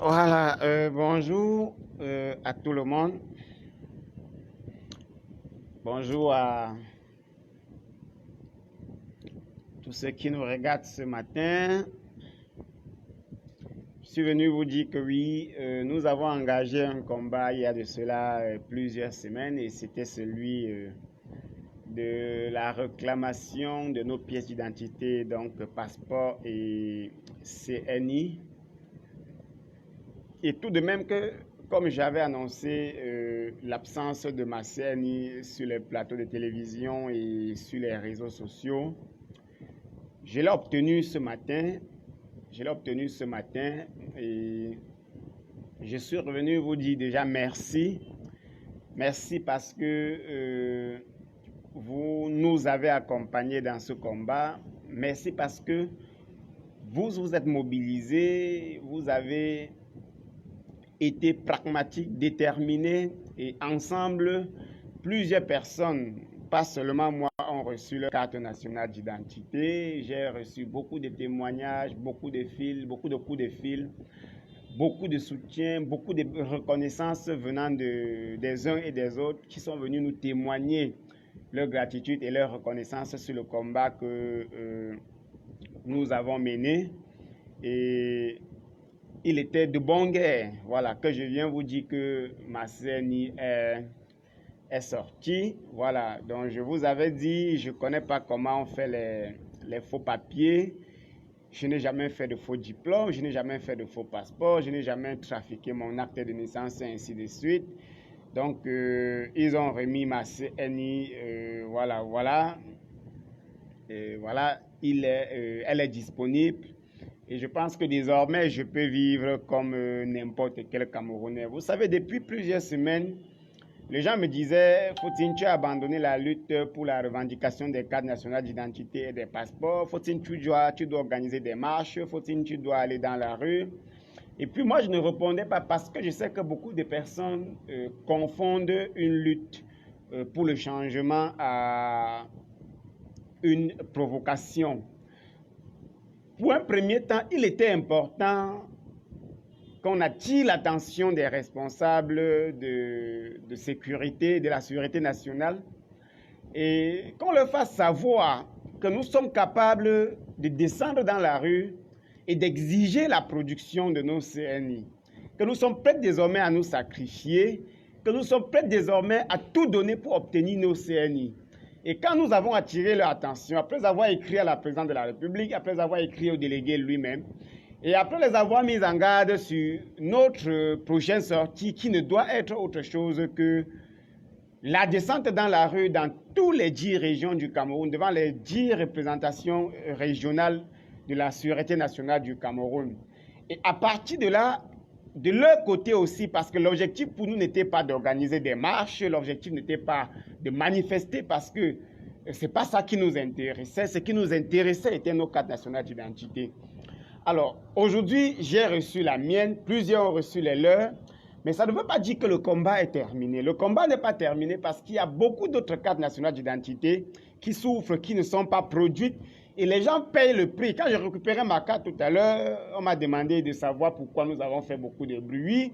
Voilà, bonjour à tout le monde. Bonjour à tous ceux qui nous regardent ce matin. Je suis venu vous dire que oui, nous avons engagé un combat il y a de cela plusieurs semaines et c'était celui de la réclamation de nos pièces d'identité, donc passeport et CNI. Et tout de même que, comme j'avais annoncé l'absence de ma CNI sur les plateaux de télévision et sur les réseaux sociaux, je l'ai obtenu ce matin. Et je suis revenu vous dire déjà merci. Merci parce que vous nous avez accompagnés dans ce combat. Merci parce que vous êtes mobilisés, vous avez été pragmatique, déterminé et ensemble, plusieurs personnes, pas seulement moi, ont reçu leur carte nationale d'identité. J'ai reçu beaucoup de témoignages, beaucoup de fils, beaucoup de coups de fil, beaucoup de soutien, beaucoup de reconnaissance venant des uns et des autres qui sont venus nous témoigner leur gratitude et leur reconnaissance sur le combat que nous avons mené. Et il était de bonne guerre, voilà, que je viens vous dire que ma CNI est sortie, voilà, donc je vous avais dit, je ne connais pas comment on fait les faux papiers, je n'ai jamais fait de faux diplôme, je n'ai jamais fait de faux passeport, je n'ai jamais trafiqué mon acte de naissance et ainsi de suite, donc ils ont remis ma CNI, voilà, elle est disponible. Et je pense que désormais, je peux vivre comme n'importe quel Camerounais. Vous savez, depuis plusieurs semaines, les gens me disaient, faut-il abandonner la lutte pour la revendication des cartes nationales d'identité et des passeports? Faut-il tu dois organiser des marches? Faut-il tu dois aller dans la rue? Et puis moi, je ne répondais pas parce que je sais que beaucoup de personnes confondent une lutte pour le changement à une provocation. Pour un premier temps, il était important qu'on attire l'attention des responsables de sécurité, de la sécurité nationale, et qu'on leur fasse savoir que nous sommes capables de descendre dans la rue et d'exiger la production de nos CNI, que nous sommes prêts désormais à nous sacrifier, que nous sommes prêts désormais à tout donner pour obtenir nos CNI. Et quand nous avons attiré leur attention, après avoir écrit à la présidente de la République, après avoir écrit au délégué lui-même, et après les avoir mis en garde sur notre prochaine sortie qui ne doit être autre chose que la descente dans la rue dans toutes les 10 régions du Cameroun, devant les 10 représentations régionales de la sécurité nationale du Cameroun. Et à partir de là, de leur côté aussi, parce que l'objectif pour nous n'était pas d'organiser des marches, l'objectif n'était pas de manifester parce que ce n'est pas ça qui nous intéressait. Ce qui nous intéressait était nos cartes nationales d'identité. Alors, aujourd'hui, j'ai reçu la mienne, plusieurs ont reçu les leurs, mais ça ne veut pas dire que le combat est terminé. Le combat n'est pas terminé parce qu'il y a beaucoup d'autres cartes nationales d'identité qui souffrent, qui ne sont pas produites. Et les gens payent le prix. Quand j'ai récupéré ma carte tout à l'heure, on m'a demandé de savoir pourquoi nous avons fait beaucoup de bruit.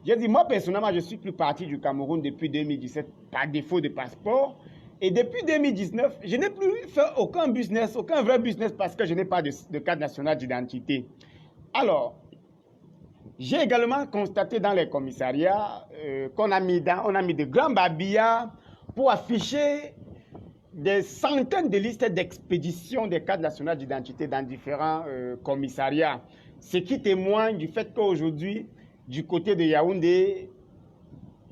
J'ai dit, moi personnellement, je ne suis plus parti du Cameroun depuis 2017 par défaut de passeport. Et depuis 2019, je n'ai plus fait aucun business, aucun vrai business parce que je n'ai pas de carte nationale d'identité. Alors, j'ai également constaté dans les commissariats qu'on a mis de grands babillards pour afficher des centaines de listes d'expédition des cartes nationales d'identité dans différents commissariats. Ce qui témoigne du fait qu'aujourd'hui, du côté de Yaoundé,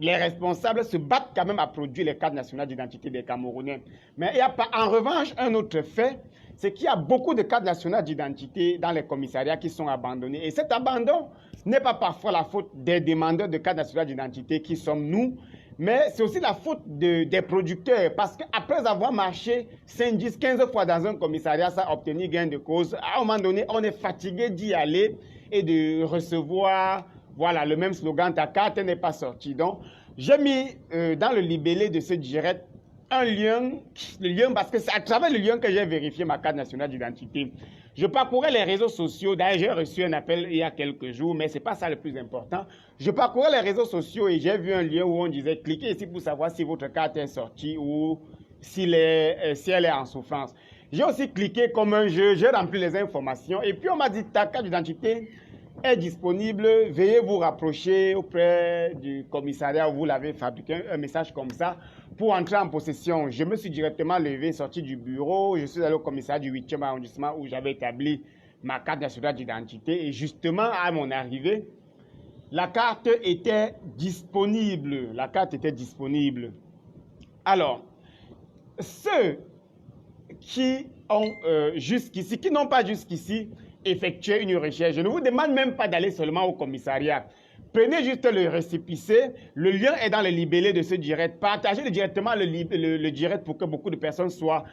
les responsables se battent quand même à produire les cartes nationales d'identité des Camerounais. Mais il y a en revanche un autre fait, c'est qu'il y a beaucoup de cartes nationales d'identité dans les commissariats qui sont abandonnées. Et cet abandon n'est pas parfois la faute des demandeurs de cartes nationales d'identité qui sommes nous, mais c'est aussi la faute des producteurs, parce qu'après avoir marché 5, 10, 15 fois dans un commissariat, ça a obtenu gain de cause. À un moment donné, on est fatigué d'y aller et de recevoir, voilà, le même slogan, ta carte n'est pas sortie. Donc, j'ai mis dans le libellé de ce direct un lien, parce que c'est à travers le lien que j'ai vérifié ma carte nationale d'identité. Je parcourais les réseaux sociaux. D'ailleurs, j'ai reçu un appel il y a quelques jours, mais ce n'est pas ça le plus important. Je parcourais les réseaux sociaux et j'ai vu un lien où on disait cliquez ici pour savoir si votre carte est sortie ou si elle est en souffrance. J'ai aussi cliqué comme un jeu, j'ai rempli les informations et puis on m'a dit ta carte d'identité est disponible, veuillez vous rapprocher auprès du commissariat où vous l'avez fabriqué, un message comme ça, pour entrer en possession. Je me suis directement levé, sorti du bureau, je suis allé au commissariat du 8e arrondissement où j'avais établi ma carte nationale d'identité et justement à mon arrivée, la carte était disponible. La carte était disponible. Alors, ceux qui ont jusqu'ici, qui n'ont pas jusqu'ici effectué une recherche, je ne vous demande même pas d'aller seulement au commissariat. Prenez juste le récépissé, le lien est dans le libellé de ce direct. Partagez directement le direct pour que beaucoup de personnes soient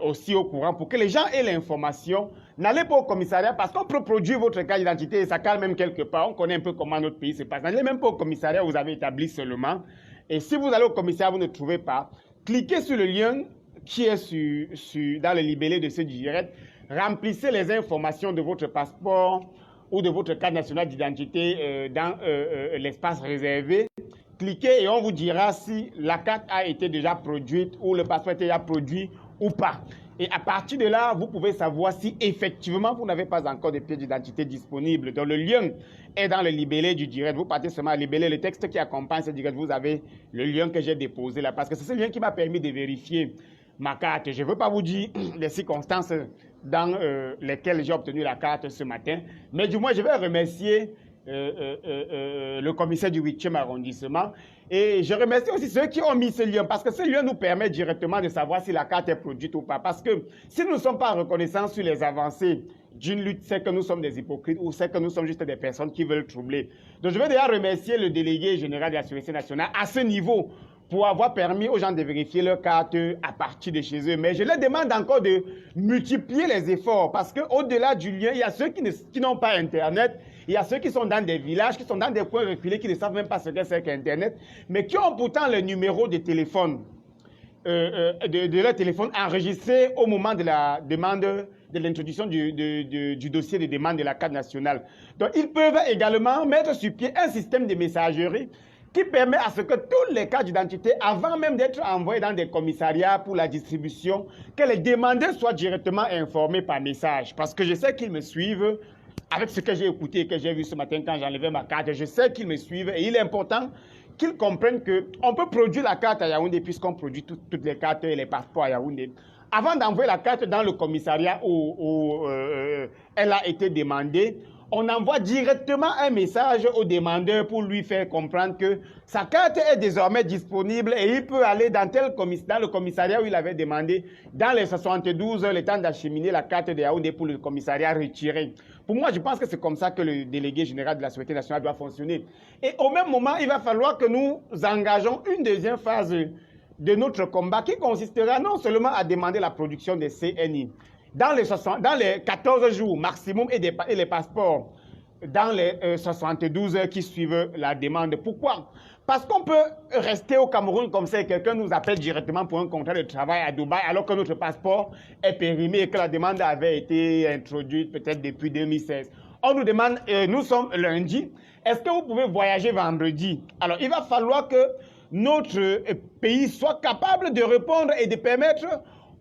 aussi au courant, pour que les gens aient l'information. N'allez pas au commissariat parce qu'on peut produire votre carte d'identité et ça calme même quelque part. On connaît un peu comment notre pays se passe. N'allez même pas au commissariat, vous avez établi seulement. Et si vous allez au commissariat, vous ne trouvez pas, cliquez sur le lien qui est dans le libellé de ce direct. Remplissez les informations de votre passeport ou de votre carte nationale d'identité dans l'espace réservé. Cliquez et on vous dira si la carte a été déjà produite ou le passeport a été déjà produit ou pas. Et à partir de là, vous pouvez savoir si effectivement vous n'avez pas encore de pièce d'identité disponible. Donc le lien est dans le libellé du direct. Vous partez seulement à libellé, le texte qui accompagne ce direct, vous avez le lien que j'ai déposé là. Parce que c'est ce lien qui m'a permis de vérifier ma carte. Je ne veux pas vous dire les circonstances dans lesquelles j'ai obtenu la carte ce matin, mais du moins je vais remercier le commissaire du 8e arrondissement et je remercie aussi ceux qui ont mis ce lien parce que ce lien nous permet directement de savoir si la carte est produite ou pas. Parce que si nous ne sommes pas reconnaissants sur les avancées d'une lutte, c'est que nous sommes des hypocrites ou c'est que nous sommes juste des personnes qui veulent troubler. Donc je vais déjà remercier le délégué général de la Sécurité nationale à ce niveau pour avoir permis aux gens de vérifier leur carte à partir de chez eux. Mais je leur demande encore de multiplier les efforts parce qu'au-delà du lien, il y a ceux qui n'ont pas Internet, il y a ceux qui sont dans des villages, qui sont dans des coins reculés, qui ne savent même pas ce que c'est qu'Internet, mais qui ont pourtant le numéro de téléphone, de leur téléphone enregistré au moment de la demande, de l'introduction du dossier de demande de la carte nationale. Donc, ils peuvent également mettre sur pied un système de messagerie qui permet à ce que tous les cartes d'identité, avant même d'être envoyés dans des commissariats pour la distribution, que les demandeurs soient directement informés par message. Parce que je sais qu'ils me suivent avec ce que j'ai écouté et que j'ai vu ce matin quand j'enlevais ma carte. Je sais qu'ils me suivent et il est important qu'ils comprennent qu'on peut produire la carte à Yaoundé puisqu'on produit toutes les cartes et les passeports à Yaoundé. Avant d'envoyer la carte dans le commissariat où elle a été demandée, on envoie directement un message au demandeur pour lui faire comprendre que sa carte est désormais disponible et il peut aller dans le commissariat où il avait demandé, dans les 72 heures, le temps d'acheminer la carte de Yaoundé pour le commissariat retiré. Pour moi, je pense que c'est comme ça que le délégué général de la Sécurité nationale doit fonctionner. Et au même moment, il va falloir que nous engageons une deuxième phase de notre combat qui consistera non seulement à demander la production des CNI, dans les 14 jours maximum et les passeports dans les 72 heures qui suivent la demande. Pourquoi? Parce qu'on peut rester au Cameroun comme ça et quelqu'un nous appelle directement pour un contrat de travail à Dubaï alors que notre passeport est périmé et que la demande avait été introduite peut-être depuis 2016. On nous demande, nous sommes lundi, est-ce que vous pouvez voyager vendredi? Alors il va falloir que notre pays soit capable de répondre et de permettre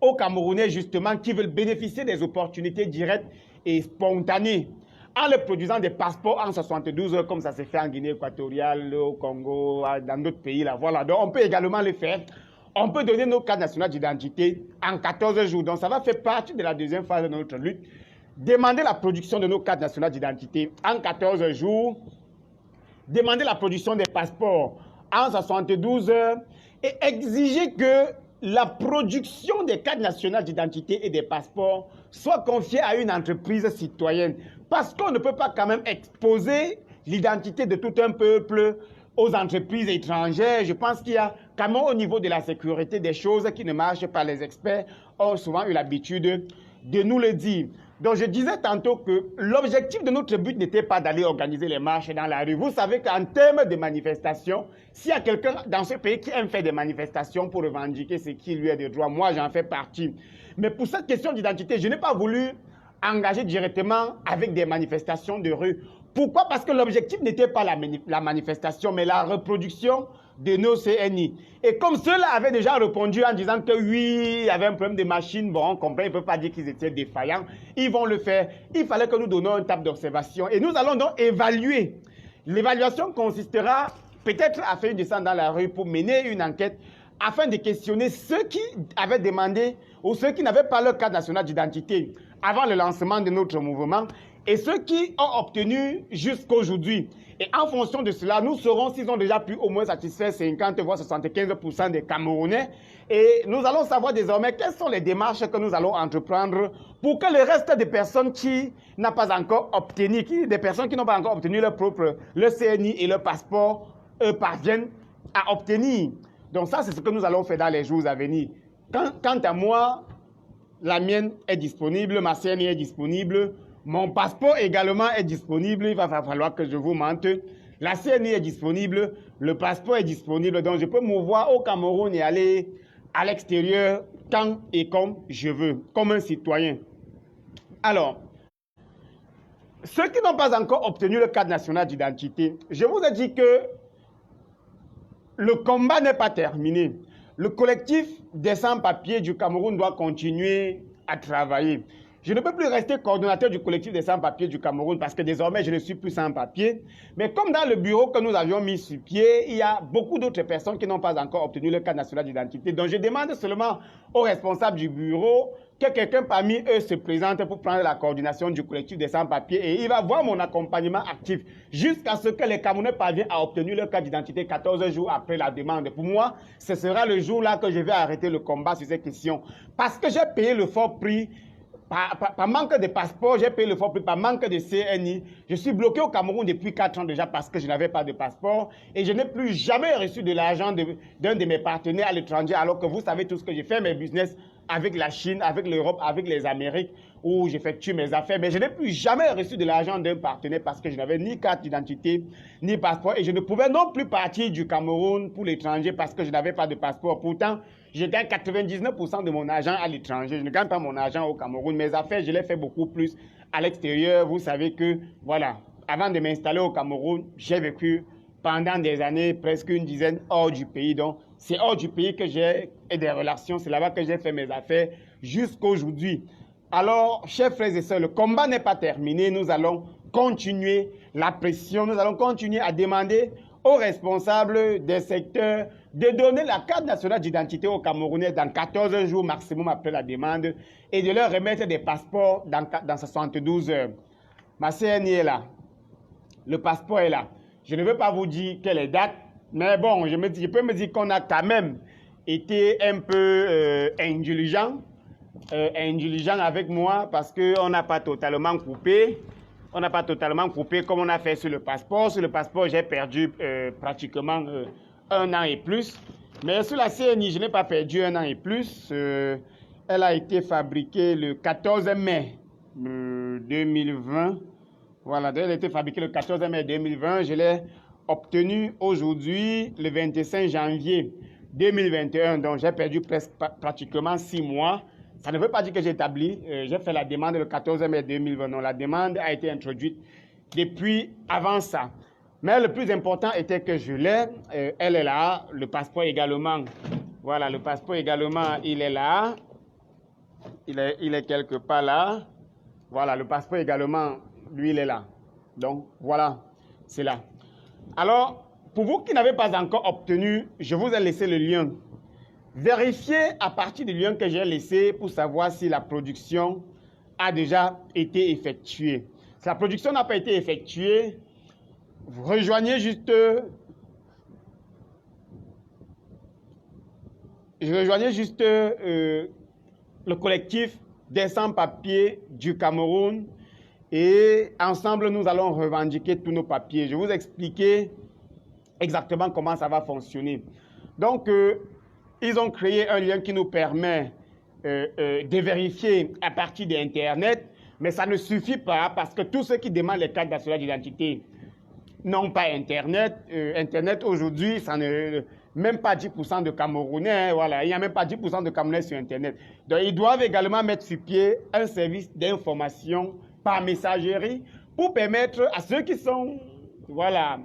aux Camerounais justement qui veulent bénéficier des opportunités directes et spontanées en leur produisant des passeports en 72 heures comme ça s'est fait en Guinée équatoriale, au Congo, dans d'autres pays là. Voilà, donc on peut également le faire. On peut donner nos cartes nationales d'identité en 14 jours. Donc ça va faire partie de la deuxième phase de notre lutte. Demander la production de nos cartes nationales d'identité en 14 jours. Demander la production des passeports en 72 heures et exiger que la production des cartes nationales d'identité et des passeports soit confiée à une entreprise citoyenne. Parce qu'on ne peut pas quand même exposer l'identité de tout un peuple aux entreprises étrangères. Je pense qu'il y a quand même au niveau de la sécurité des choses qui ne marchent pas. Les experts ont souvent eu l'habitude de nous le dire. Donc je disais tantôt que l'objectif de notre but n'était pas d'aller organiser les marches dans la rue. Vous savez qu'en termes de manifestation, s'il y a quelqu'un dans ce pays qui aime faire des manifestations pour revendiquer ce qui lui est de droit, moi j'en fais partie. Mais pour cette question d'identité, je n'ai pas voulu engagé directement avec des manifestations de rue. Pourquoi? Parce que l'objectif n'était pas la manifestation, mais la reproduction de nos CNI. Et comme ceux-là avaient déjà répondu en disant que oui, il y avait un problème de machine, bon, on comprend, ils ne peuvent pas dire qu'ils étaient défaillants, ils vont le faire. Il fallait que nous donnions une table d'observation. Et nous allons donc évaluer. L'évaluation consistera peut-être à faire une descente dans la rue pour mener une enquête afin de questionner ceux qui avaient demandé ou ceux qui n'avaient pas leur carte nationale d'identité avant le lancement de notre mouvement et ceux qui ont obtenu jusqu'aujourd'hui. Et en fonction de cela, nous saurons s'ils ont déjà pu au moins satisfaire 50 voire 75% des Camerounais. Et nous allons savoir désormais quelles sont les démarches que nous allons entreprendre pour que le reste des personnes qui n'ont pas encore obtenu, des personnes qui n'ont pas encore obtenu leur CNI et leur passeport, parviennent à obtenir. Donc ça, c'est ce que nous allons faire dans les jours à venir. Quant à moi, la mienne est disponible, ma CNI est disponible, mon passeport également est disponible, il va falloir que je vous mente. La CNI est disponible, le passeport est disponible, donc je peux me voir au Cameroun et aller à l'extérieur quand et comme je veux, comme un citoyen. Alors, ceux qui n'ont pas encore obtenu le cadre national d'identité, je vous ai dit que le combat n'est pas terminé. Le collectif des sans-papiers du Cameroun doit continuer à travailler. Je ne peux plus rester coordonnateur du collectif des sans-papiers du Cameroun parce que désormais, je ne suis plus sans-papier. Mais comme dans le bureau que nous avions mis sur pied, il y a beaucoup d'autres personnes qui n'ont pas encore obtenu le cadre national d'identité. Donc, je demande seulement aux responsables du bureau que quelqu'un parmi eux se présente pour prendre la coordination du collectif des sans-papiers et il va voir mon accompagnement actif jusqu'à ce que les Camerounais parviennent à obtenir leur carte d'identité 14 jours après la demande. Pour moi, ce sera le jour-là que je vais arrêter le combat sur ces questions parce que j'ai payé le fort prix. Par manque de passeport, j'ai payé le fort prix, par manque de CNI. Je suis bloqué au Cameroun depuis 4 ans déjà parce que je n'avais pas de passeport et je n'ai plus jamais reçu de l'argent d'un de mes partenaires à l'étranger alors que vous savez tout ce que j'ai fait, mes business avec la Chine, avec l'Europe, avec les Amériques où j'effectue mes affaires. Mais je n'ai plus jamais reçu de l'argent d'un partenaire parce que je n'avais ni carte d'identité, ni passeport et je ne pouvais non plus partir du Cameroun pour l'étranger parce que je n'avais pas de passeport. Pourtant, je gagne 99% de mon argent à l'étranger. Je ne gagne pas mon argent au Cameroun. Mes affaires, je les fais beaucoup plus à l'extérieur. Vous savez que, voilà, avant de m'installer au Cameroun, j'ai vécu pendant des années, presque une dizaine, hors du pays. Donc, c'est hors du pays que j'ai des relations. C'est là-bas que j'ai fait mes affaires jusqu'aujourd'hui. Alors, chers frères et sœurs, le combat n'est pas terminé. Nous allons continuer la pression. Nous allons continuer à demander aux responsables des secteurs de donner la carte nationale d'identité aux Camerounais dans 14 jours maximum après la demande et de leur remettre des passeports dans 72 heures. Ma CNI est là. Le passeport est là. Je ne veux pas vous dire quelle date, mais bon, je peux me dire qu'on a quand même été un peu indulgent avec moi parce qu'on n'a pas totalement coupé. On n'a pas totalement coupé comme on a fait sur le passeport. Sur le passeport, j'ai perdu pratiquement 1 an et plus. Mais sur la CNI, je n'ai pas perdu 1 an et plus. Elle a été fabriquée le 14 mai 2020. Voilà, elle a été fabriquée le 14 mai 2020. Je l'ai obtenue aujourd'hui, le 25 janvier 2021. Donc, j'ai perdu pratiquement 6 mois. Ça ne veut pas dire que j'ai établi. J'ai fait la demande le 14 mai 2020. Non, la demande a été introduite depuis avant ça. Mais le plus important était que je l'ai. Elle est là. Le passeport également. Voilà, le passeport également, il est là. Il est quelque part là. Voilà, le passeport également, lui, il est là. Donc, voilà, c'est là. Alors, pour vous qui n'avez pas encore obtenu, je vous ai laissé le lien. Vérifiez à partir du lien que j'ai laissé pour savoir si la production a déjà été effectuée. Si la production n'a pas été effectuée, vous rejoignez juste le collectif des sans-papiers du Cameroun et ensemble nous allons revendiquer tous nos papiers. Je vais vous expliquer exactement comment ça va fonctionner. Donc, ils ont créé un lien qui nous permet de vérifier à partir d'Internet, mais ça ne suffit pas parce que tous ceux qui demandent les cartes nationales d'identité n'ont pas Internet. Internet aujourd'hui, même pas 10% de Camerounais, hein, voilà, il n'y a même pas 10% de Camerounais sur Internet. Donc, ils doivent également mettre sur pied un service d'information par messagerie pour permettre à ceux qui sont, voilà,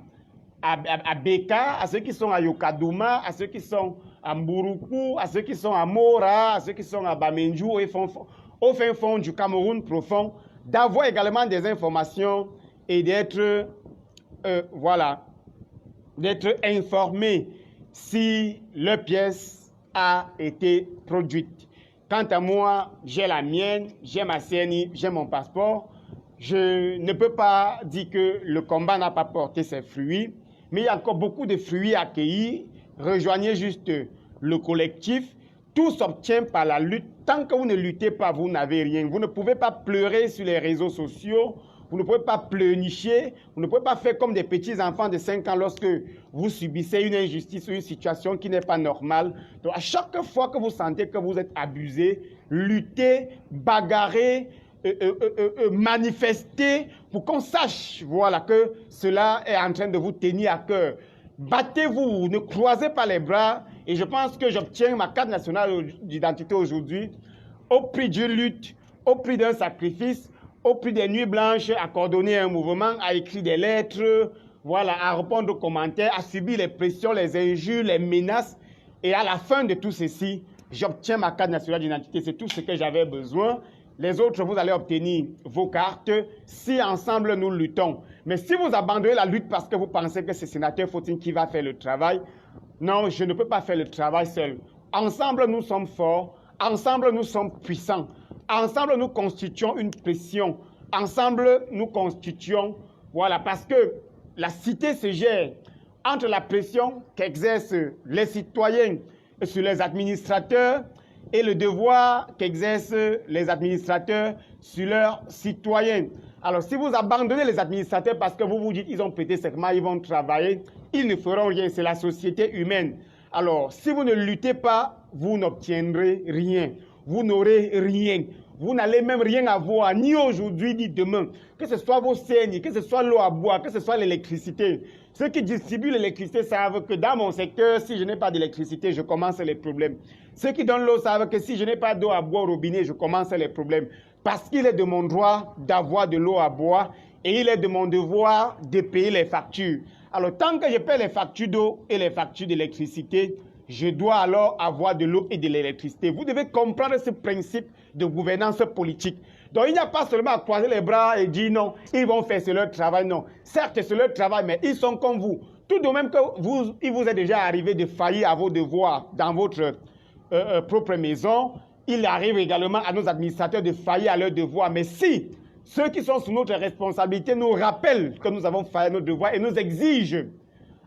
à Beka, à ceux qui sont à Yokadouma, à ceux qui sont à Mburuku, à ceux qui sont à Mora, à ceux qui sont à Bamenju, au fin fond du Cameroun profond, d'avoir également des informations et d'être, voilà, d'être informés si leur pièce a été produite. Quant à moi, j'ai la mienne, j'ai ma CNI, j'ai mon passeport. Je ne peux pas dire que le combat n'a pas porté ses fruits, mais il y a encore beaucoup de fruits à cueillir. Rejoignez juste le collectif. Tout s'obtient par la lutte. Tant que vous ne luttez pas, vous n'avez rien. Vous ne pouvez pas pleurer sur les réseaux sociaux. Vous ne pouvez pas pleurnicher. Vous ne pouvez pas faire comme des petits enfants de 5 ans lorsque vous subissez une injustice ou une situation qui n'est pas normale. Donc, à chaque fois que vous sentez que vous êtes abusé, luttez, bagarrez, manifester pour qu'on sache, voilà, que cela est en train de vous tenir à cœur. Battez-vous, ne croisez pas les bras. Et je pense que j'obtiens ma carte nationale d'identité aujourd'hui au prix d'une lutte, au prix d'un sacrifice, au prix des nuits blanches, à coordonner un mouvement, à écrire des lettres, voilà, à répondre aux commentaires, à subir les pressions, les injures, les menaces. Et à la fin de tout ceci, j'obtiens ma carte nationale d'identité. C'est tout ce que j'avais besoin. Les autres, vous allez obtenir vos cartes si ensemble nous luttons. Mais si vous abandonnez la lutte parce que vous pensez que c'est sénateur Fortine qui va faire le travail, non, je ne peux pas faire le travail seul. Ensemble, nous sommes forts. Ensemble, nous sommes puissants. Ensemble, nous constituons une pression. Ensemble, nous constituons, voilà, parce que la cité se gère entre la pression qu'exercent les citoyens sur les administrateurs et le devoir qu'exercent les administrateurs sur leurs citoyens. Alors, si vous abandonnez les administrateurs parce que vous vous dites qu'ils ont prêté serment, ils vont travailler, ils ne feront rien, c'est la société humaine. Alors, si vous ne luttez pas, vous n'obtiendrez rien. Vous n'aurez rien. Vous n'allez même rien avoir, ni aujourd'hui, ni demain. Que ce soit vos saignes, que ce soit l'eau à boire, que ce soit l'électricité. Ceux qui distribuent l'électricité savent que dans mon secteur, si je n'ai pas d'électricité, je commence les problèmes. Ceux qui donnent l'eau savent que si je n'ai pas d'eau à boire au robinet, je commence les problèmes. Parce qu'il est de mon droit d'avoir de l'eau à boire et il est de mon devoir de payer les factures. Alors, tant que je paie les factures d'eau et les factures d'électricité, je dois alors avoir de l'eau et de l'électricité. Vous devez comprendre ce principe de gouvernance politique. Donc, il n'y a pas seulement à croiser les bras et dire non, ils vont faire, c'est leur travail. Non, certes, c'est leur travail, mais ils sont comme vous. Tout de même que il vous est déjà arrivé de faillir à vos devoirs dans votre propre maison, il arrive également à nos administrateurs de faillir à leurs devoirs. Mais si ceux qui sont sous notre responsabilité nous rappellent que nous avons failli à nos devoirs et nous exigent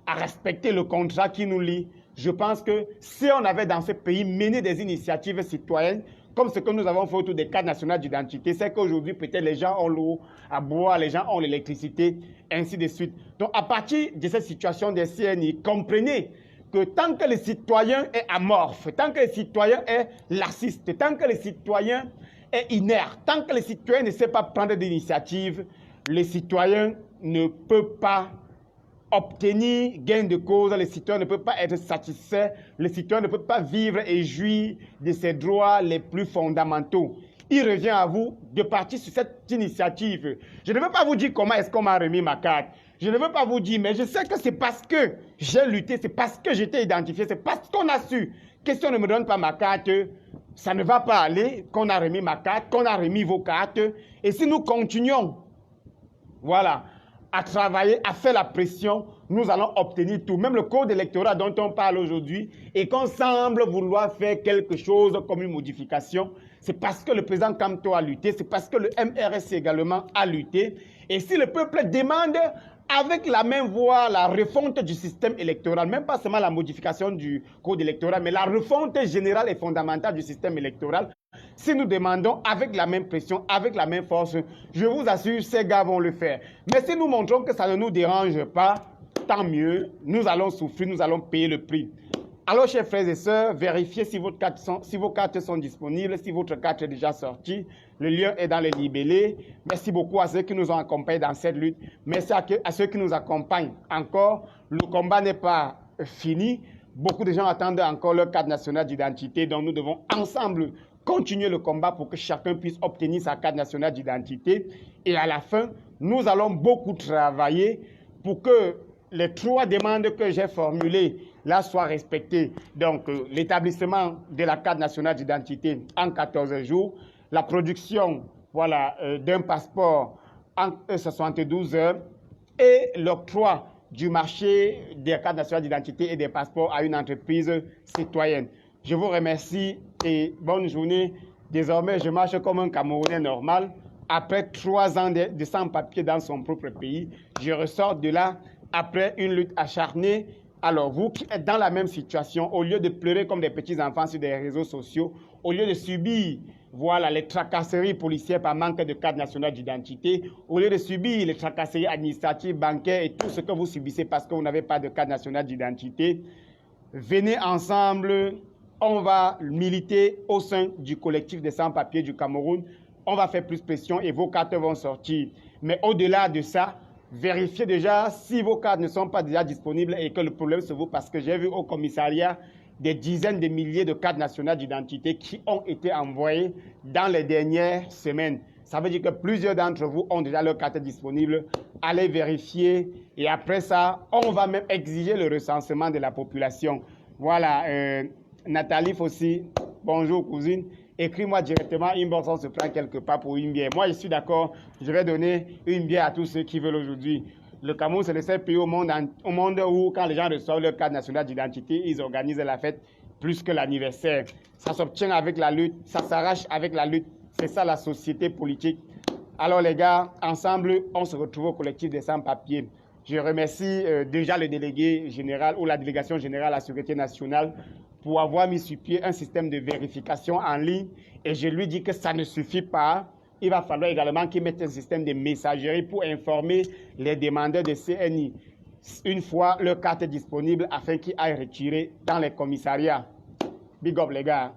à respecter le contrat qui nous lie, je pense que si on avait dans ce pays mené des initiatives citoyennes, comme ce que nous avons fait autour des cartes nationales d'identité, c'est qu'aujourd'hui, peut-être les gens ont l'eau à boire, les gens ont l'électricité, ainsi de suite. Donc, à partir de cette situation des CNI, comprenez que tant que le citoyen est amorphe, tant que le citoyen est laxiste, tant que le citoyen est inerte, tant que le citoyen ne sait pas prendre d'initiative, le citoyen ne peut pas obtenir gain de cause, le citoyen ne peut pas être satisfait, le citoyen ne peut pas vivre et jouir de ses droits les plus fondamentaux. Il revient à vous de partir sur cette initiative. Je ne veux pas vous dire comment est-ce qu'on m'a remis ma carte. Je ne veux pas vous dire, mais je sais que c'est parce que j'ai lutté, c'est parce que j'étais identifié, c'est parce qu'on a su que si on ne me donne pas ma carte, ça ne va pas aller, qu'on a remis ma carte, qu'on a remis vos cartes. Et si nous continuons, voilà, à travailler, à faire la pression, nous allons obtenir tout. Même le code électoral dont on parle aujourd'hui et qu'on semble vouloir faire quelque chose comme une modification, c'est parce que le président Kamto a lutté, c'est parce que le MRC également a lutté. Et si le peuple demande avec la même voix la refonte du système électoral, même pas seulement la modification du code électoral, mais la refonte générale et fondamentale du système électoral, si nous demandons avec la même pression, avec la même force, je vous assure, ces gars vont le faire. Mais si nous montrons que ça ne nous dérange pas, tant mieux, nous allons souffrir, nous allons payer le prix. Alors, chers frères et sœurs, vérifiez si vos cartes sont disponibles, si votre carte est déjà sortie. Le lien est dans les libellés. Merci beaucoup à ceux qui nous ont accompagnés dans cette lutte. Merci à ceux qui nous accompagnent encore. Le combat n'est pas fini. Beaucoup de gens attendent encore leur carte nationale d'identité, donc nous devons ensemble continuer le combat pour que chacun puisse obtenir sa carte nationale d'identité. Et à la fin, nous allons beaucoup travailler pour que les 3 demandes que j'ai formulées là soient respectées. Donc, l'établissement de la carte nationale d'identité en 14 jours, la production d'un passeport en 72 heures et l'octroi du marché des cartes nationales d'identité et des passeports à une entreprise citoyenne. Je vous remercie et bonne journée. Désormais, je marche comme un Camerounais normal. Après 3 ans de sans-papiers dans son propre pays, je ressors de là après une lutte acharnée. Alors, vous qui êtes dans la même situation, au lieu de pleurer comme des petits enfants sur des réseaux sociaux, au lieu de subir les tracasseries policières par manque de carte nationale d'identité, au lieu de subir les tracasseries administratives, bancaires et tout ce que vous subissez parce que vous n'avez pas de carte nationale d'identité, venez ensemble, on va militer au sein du collectif des sans-papiers du Cameroun, on va faire plus pression et vos cartes vont sortir. Mais au-delà de ça, vérifiez déjà si vos cartes ne sont pas déjà disponibles et que le problème se vaut parce que j'ai vu au commissariat des dizaines de milliers de cartes nationales d'identité qui ont été envoyées dans les dernières semaines. Ça veut dire que plusieurs d'entre vous ont déjà leur carte disponible. Allez vérifier et après ça, on va même exiger le recensement de la population. Voilà, Nathalie Fossi, bonjour cousine. Écris-moi directement inbox, on se prend quelque part pour une bière. Moi, je suis d'accord, je vais donner une bière à tous ceux qui veulent aujourd'hui. Le Cameroun, c'est le seul pays au monde où, quand les gens reçoivent leur carte nationale d'identité, ils organisent la fête plus que l'anniversaire. Ça s'obtient avec la lutte, ça s'arrache avec la lutte. C'est ça la société politique. Alors les gars, ensemble, on se retrouve au collectif des sans-papiers. Je remercie déjà le délégué général ou la délégation générale à la Sécurité nationale pour avoir mis sur pied un système de vérification en ligne. Et je lui dis que ça ne suffit pas. Il va falloir également qu'ils mettent un système de messagerie pour informer les demandeurs de CNI une fois leur carte est disponible afin qu'ils aillent retirer dans les commissariats. Big up les gars.